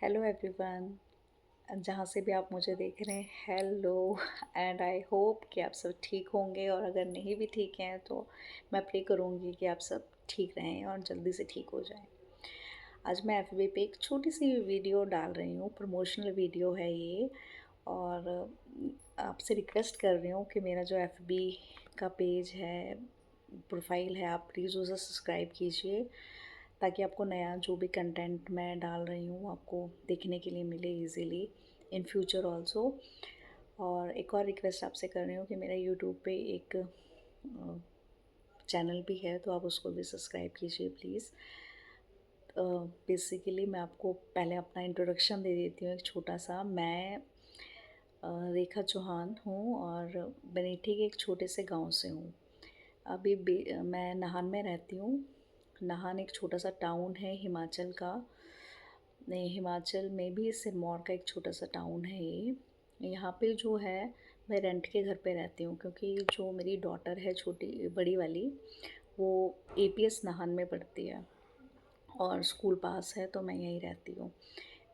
Hello everyone. जहाँ से भी आप मुझे देख रहे हैं, हेलो। एंड आई होप कि आप सब ठीक होंगे, और अगर नहीं भी ठीक हैं तो मैं प्रे करूँगी कि आप सब ठीक रहें और जल्दी से ठीक हो जाएं। आज मैं एफबी पे एक छोटी सी वीडियो डाल रही हूँ, प्रमोशनल वीडियो है ये। और आपसे रिक्वेस्ट कर रही हूँ कि मेरा जो एफबी का पेज है, प्रोफाइल है, आप प्लीज़ उसे सब्सक्राइब कीजिए, ताकि आपको नया जो भी कंटेंट मैं डाल रही हूँ आपको देखने के लिए मिले इजीली इन फ्यूचर ऑल्सो। और एक और रिक्वेस्ट आपसे कर रही हूँ कि मेरा यूट्यूब पे एक चैनल भी है, तो आप उसको भी सब्सक्राइब कीजिए प्लीज़। बेसिकली मैं आपको पहले अपना इंट्रोडक्शन दे देती हूँ एक छोटा सा। मैं रेखा चौहान हूँ और बनेठी के एक छोटे से गांव से हूँ। अभी मैं नाहन में रहती हूँ। नाहन एक छोटा सा टाउन है हिमाचल का। नहीं, हिमाचल में भी सिरमौर का एक छोटा सा टाउन है ये। यहाँ पे जो है, मैं रेंट के घर पे रहती हूँ, क्योंकि जो मेरी डॉटर है छोटी बड़ी वाली, वो एपीएस नाहन में पढ़ती है और स्कूल पास है, तो मैं यहीं रहती हूँ।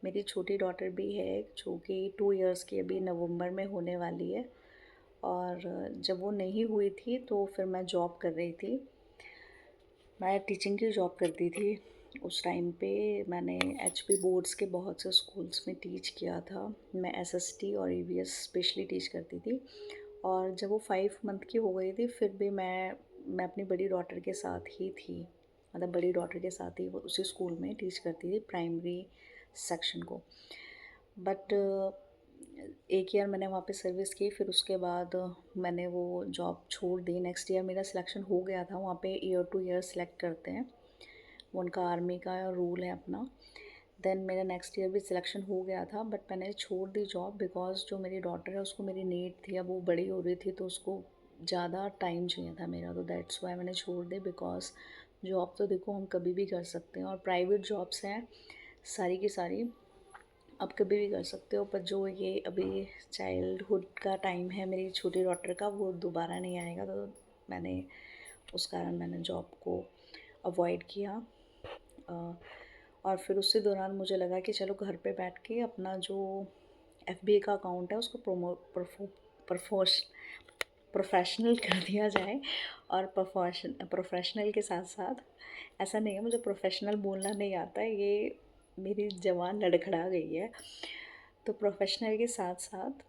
मेरी छोटी डॉटर भी है जो कि 2 इयर्स की अभी नवंबर में होने वाली है। और जब वो नहीं हुई थी तो फिर मैं जॉब कर रही थी। मैं टीचिंग की जॉब करती थी। उस टाइम पे मैंने एचपी बोर्ड्स के बहुत से स्कूल्स में टीच किया था। मैं एसएसटी और ईवीएस स्पेशली टीच करती थी। और जब वो 5 मंथ की हो गई थी, फिर भी मैं अपनी बड़ी डॉटर के साथ ही थी। मतलब बड़ी डॉटर के साथ ही वो उसी स्कूल में टीच करती थी, प्राइमरी सेक्शन को। बट 1 ईयर मैंने वहाँ पे सर्विस की, फिर उसके बाद मैंने वो जॉब छोड़ दी। नेक्स्ट ईयर मेरा सिलेक्शन हो गया था। वहाँ पे ईयर टू ईयर सेलेक्ट करते हैं, वो उनका आर्मी का रूल है अपना। देन मेरा नेक्स्ट ईयर भी सिलेक्शन हो गया था, बट मैंने छोड़ दी जॉब, बिकॉज जो मेरी डॉटर है उसको मेरी नीड थी। अब वो बड़ी हो रही थी तो उसको ज़्यादा टाइम चाहिए था मेरा, तो दैट्स वाई मैंने छोड़ दी। बिकॉज जॉब तो देखो हम कभी भी कर सकते हैं, और प्राइवेट जॉब्स हैं सारी की सारी, आप कभी भी कर सकते हो। पर जो ये अभी चाइल्डहुड का टाइम है मेरी छोटी डॉटर का, वो दोबारा नहीं आएगा, तो मैंने उस कारण मैंने जॉब को अवॉइड किया। और फिर उसी दौरान मुझे लगा कि चलो घर पे बैठ के अपना जो एफबीए का अकाउंट है उसको प्रोफेशनल कर दिया जाए। और प्रोफेशनल के साथ साथ, ऐसा नहीं है मुझे प्रोफेशनल बोलना नहीं आता है, ये मेरी ज़बान लड़खड़ा गई है। तो प्रोफेशनल के साथ साथ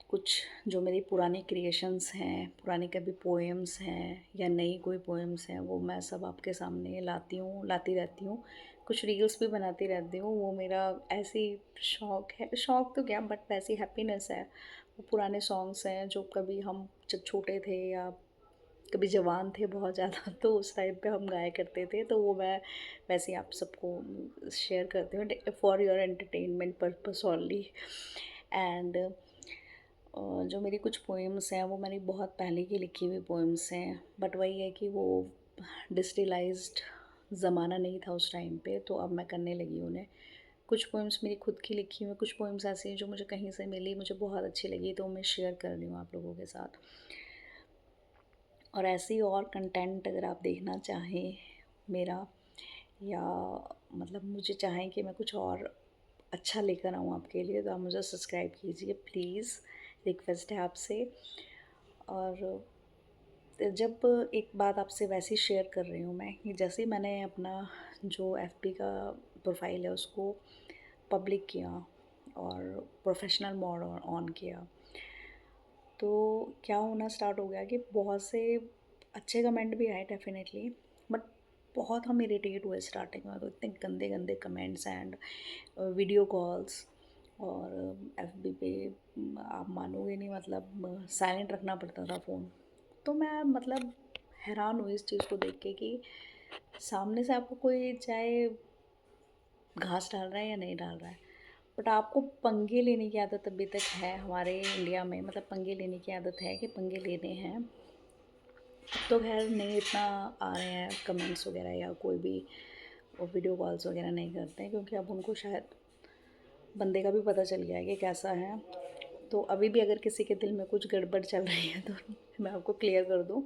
कुछ जो मेरी पुरानी क्रिएशंस हैं, पुरानी कभी पोएम्स हैं या नई कोई पोएम्स हैं, वो मैं सब आपके सामने लाती रहती हूँ। कुछ रील्स भी बनाती रहती हूँ। वो मेरा ऐसी शौक़ है, शौक़ तो क्या, बट वैसी हैप्पीनेस है। वो पुराने सॉन्ग्स हैं जो कभी हम जब छोटे थे या कभी जवान थे बहुत ज़्यादा, तो उस टाइम पे हम गाया करते थे, तो वो मैं वैसे ही आप सबको शेयर करती हूँ, for your entertainment purpose only. And जो मेरी कुछ पोएम्स हैं वो मैंने बहुत पहले की लिखी हुई पोएम्स हैं, बट वही है कि वो डिजिटलाइज्ड ज़माना नहीं था उस टाइम पे, तो अब मैं करने लगी उन्हें। कुछ पोएम्स मेरी खुद की लिखी हुई हैं, कुछ पोएम्स ऐसी हैं जो मुझे कहीं से मिली, मुझे बहुत अच्छी लगी, तो मैं शेयर कर रही हूँ आप लोगों के साथ। और ऐसे ही और कंटेंट अगर आप देखना चाहें मेरा, या मतलब मुझे चाहें कि मैं कुछ और अच्छा लेकर आऊँ आपके लिए, तो आप मुझे सब्सक्राइब कीजिए प्लीज़, रिक्वेस्ट है आपसे। और जब एक बात आपसे वैसे ही शेयर कर रही हूँ मैं, कि जैसे ही मैंने अपना जो एफबी का प्रोफाइल है उसको पब्लिक किया और प्रोफेशनल मोड ऑन किया, तो क्या होना स्टार्ट हो गया कि बहुत से अच्छे कमेंट भी आए डेफिनेटली, बट बहुत हम इरिटेट हुए स्टार्टिंग में, तो इतने गंदे गंदे कमेंट्स एंड वीडियो कॉल्स। और एफबी पे आप मानोगे नहीं, मतलब साइलेंट रखना पड़ता था फ़ोन। तो मैं मतलब हैरान हुई इस चीज़ को देख के कि सामने से आपको कोई चाहे घास डाल रहा है या नहीं डाल रहा है, बट आपको पंगे लेने की आदत अभी तक है हमारे इंडिया में। मतलब पंगे लेने की आदत है कि पंगे लेने हैं। अब तो खैर नहीं इतना आ रहे हैं कमेंट्स वगैरह, या कोई भी वीडियो कॉल्स वगैरह नहीं करते हैं, क्योंकि अब उनको शायद बंदे का भी पता चल गया है कि कैसा है। तो अभी भी अगर किसी के दिल में कुछ गड़बड़ चल रही है, तो मैं आपको क्लियर कर दूं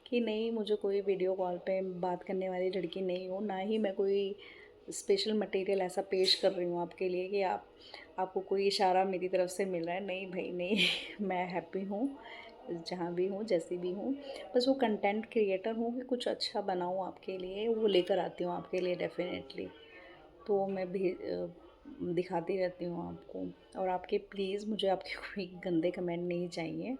कि नहीं, मुझे कोई वीडियो कॉल पे बात करने वाली लड़की नहीं हूँ, ना ही मैं कोई स्पेशल मटेरियल ऐसा पेश कर रही हूँ आपके लिए कि आपको कोई इशारा मेरी तरफ से मिल रहा है, नहीं भाई नहीं। मैं हैप्पी हूँ जहाँ भी हूँ, जैसी भी हूँ। बस वो कंटेंट क्रिएटर हूँ कि कुछ अच्छा बनाऊँ आपके लिए, वो लेकर आती हूँ आपके लिए डेफ़िनेटली। तो मैं भी दिखाती रहती हूँ आपको। और आपके प्लीज़ मुझे आपके कोई गंदे कमेंट नहीं चाहिए।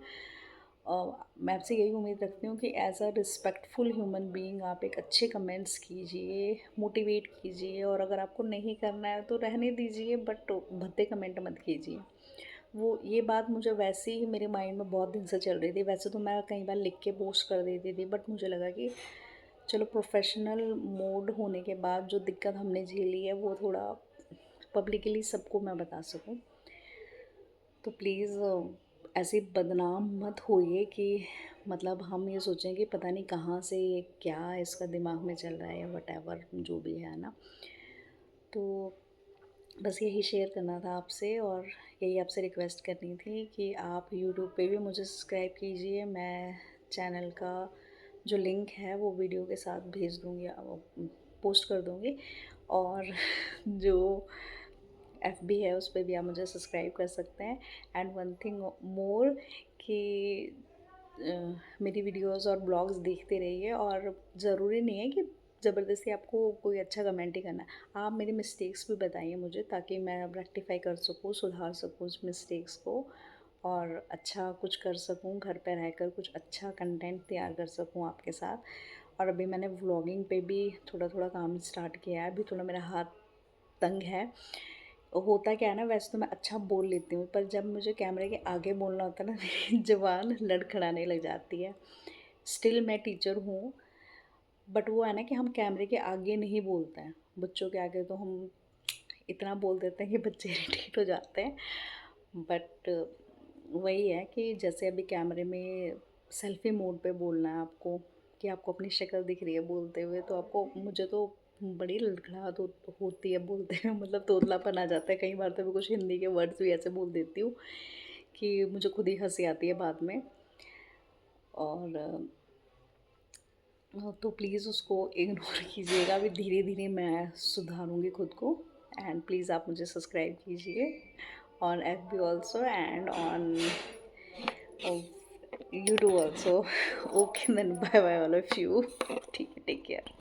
मैं आपसे यही उम्मीद रखती हूँ कि as a respectful human being आप एक अच्छे कमेंट्स कीजिए, मोटिवेट कीजिए, और अगर आपको नहीं करना है तो रहने दीजिए, बट भद्दे कमेंट मत कीजिए। वो ये बात मुझे वैसे ही मेरे माइंड में बहुत दिन से चल रही थी। वैसे तो मैं कई बार लिख के पोस्ट कर देती थी, बट मुझे लगा कि चलो प्रोफेशनल मोड होने के बाद जो दिक्कत हमने झेली है वो थोड़ा पब्लिकली सबको मैं बता सकूं। तो प्लीज़ ऐसे बदनाम मत होइए कि मतलब हम ये सोचें कि पता नहीं कहाँ से ये क्या इसका दिमाग में चल रहा है, या वटेवर जो भी है ना। तो बस यही शेयर करना था आपसे, और यही आपसे रिक्वेस्ट करनी थी कि आप यूट्यूब पे भी मुझे सब्सक्राइब कीजिए। मैं चैनल का जो लिंक है वो वीडियो के साथ भेज दूँगी, पोस्ट कर दूँगी। और जो एफबी है उस पे भी आप मुझे सब्सक्राइब कर सकते हैं। एंड वन थिंग मोर कि मेरी वीडियोस और ब्लॉग्स देखते रहिए, और ज़रूरी नहीं है कि ज़बरदस्ती आपको कोई अच्छा कमेंट ही करना है। आप मेरी मिस्टेक्स भी बताइए मुझे, ताकि मैं रेक्टिफाई कर सकूँ, सुधार सकूँ उस मिस्टेक्स को, और अच्छा कुछ कर सकूँ, घर पे रहकर कुछ अच्छा कंटेंट तैयार कर सकूँ आपके साथ। और अभी मैंने व्लॉगिंग पे भी थोड़ा थोड़ा काम स्टार्ट किया है। अभी थोड़ा मेरा हाथ तंग है। होता क्या है ना, वैसे तो मैं अच्छा बोल लेती हूँ, पर जब मुझे कैमरे के आगे बोलना होता है ना, मेरी ज़ुबान लड़खड़ाने लग जाती है। स्टिल मैं टीचर हूँ, बट वो है ना कि हम कैमरे के आगे नहीं बोलते हैं। बच्चों के आगे तो हम इतना बोल देते हैं कि बच्चे इरिटेट हो जाते हैं। बट वही है कि जैसे अभी कैमरे में सेल्फ़ी मोड पे बोलना है आपको, कि आपको अपनी शक्ल दिख रही है बोलते हुए, तो आपको मुझे तो बड़ी लड़खड़ाहट होती है बोलते हुए, मतलब तोतलापन आ जाता है। कई बार तो मैं कुछ हिंदी के वर्ड्स भी ऐसे बोल देती हूँ कि मुझे खुद ही हँसी आती है बाद में। और तो प्लीज़ उसको इग्नोर कीजिएगा। अभी धीरे-धीरे मैं सुधारूँगी खुद को। एंड प्लीज़ आप मुझे सब्सक्राइब कीजिए on FB also, and on YouTube also. Okay then, bye bye all of you. ठीक है, टेक केयर।